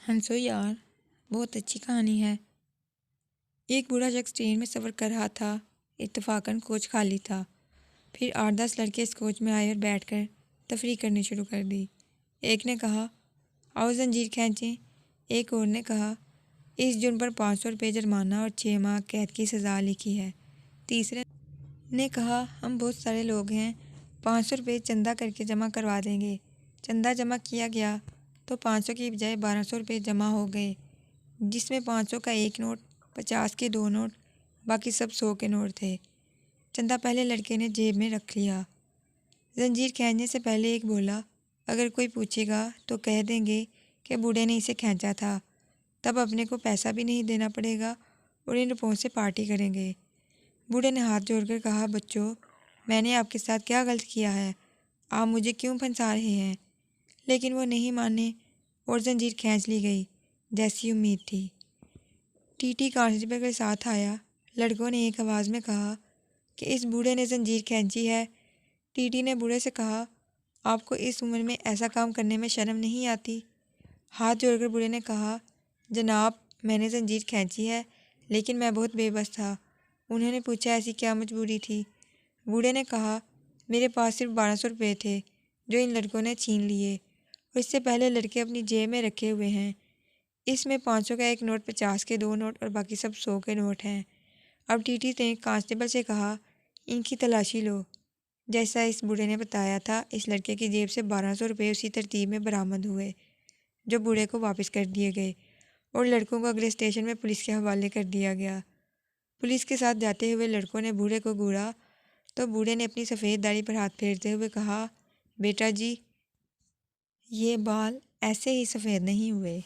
ہنسو یار، بہت اچھی کہانی ہے۔ ایک بوڑھا شخص ٹرین میں سفر کر رہا تھا۔ اتفاقاً کوچ خالی تھا۔ پھر 8-10 لڑکے اس کوچ میں آئے اور بیٹھ کر تفریح کرنی شروع کر دی۔ ایک نے کہا، آؤ زنجیر کھینچیں۔ ایک اور نے کہا، اس جرم پر 500 روپے جرمانہ اور 6 ماہ قید کی سزا لکھی ہے۔ تیسرے نے کہا، ہم بہت سارے لوگ ہیں، 500 روپے چندہ کر کے جمع کروا دیں گے۔ چندہ جمع کیا گیا تو 500 کی بجائے 1200 روپے جمع ہو گئے، جس میں 500 کا ایک نوٹ، 50 کے 2 نوٹ، باقی سب 100 کے نوٹ تھے۔ چندہ پہلے لڑکے نے جیب میں رکھ لیا۔ زنجیر کھینچنے سے پہلے ایک بولا، اگر کوئی پوچھے گا تو کہہ دیں گے کہ بوڑھے نے اسے کھینچا تھا، تب اپنے کو پیسہ بھی نہیں دینا پڑے گا اور ان روپوں سے پارٹی کریں گے۔ بوڑھے نے ہاتھ جوڑ کر کہا، بچوں، میں نے آپ کے ساتھ کیا غلط کیا ہے؟ آپ مجھے کیوں پھنسا رہے ہیں؟ لیکن وہ نہیں مانے اور زنجیر کھینچ لی گئی جیسی امید تھی۔ ٹی ٹی کانسٹیبل کے ساتھ آیا۔ لڑکوں نے ایک آواز میں کہا کہ اس بوڑھے نے زنجیر کھینچی ہے۔ ٹی ٹی نے بوڑھے سے کہا، آپ کو اس عمر میں ایسا کام کرنے میں شرم نہیں آتی؟ ہاتھ جوڑ کر بوڑھے نے کہا، جناب، میں نے زنجیر کھینچی ہے، لیکن میں بہت بے بس تھا۔ انہوں نے پوچھا، ایسی کیا مجبوری تھی؟ بوڑھے نے کہا، میرے پاس صرف 1200 روپے تھے جو ان لڑکوں نے چھین لیے، اور اس سے پہلے لڑکے اپنی جیب میں رکھے ہوئے ہیں۔ اس میں 500 کا ایک نوٹ، 50 کے 2 نوٹ اور باقی سب 100 کے نوٹ ہیں۔ اب ٹی ٹی نے کانسٹیبل سے کہا، ان کی تلاشی لو۔ جیسا اس بوڑھے نے بتایا تھا، اس لڑکے کی جیب سے 1200 روپے اسی ترتیب میں برآمد ہوئے، جو بوڑھے کو واپس کر دیے گئے، اور لڑکوں کو اگلے اسٹیشن میں پولیس کے حوالے کر دیا گیا۔ پولیس کے ساتھ جاتے ہوئے لڑکوں نے بوڑھے کو گھورا تو بوڑھے نے اپنی سفید داڑھی پر ہاتھ پھیرتے ہوئے کہا، بیٹا جی، یہ بال ایسے ہی سفید نہیں ہوئے۔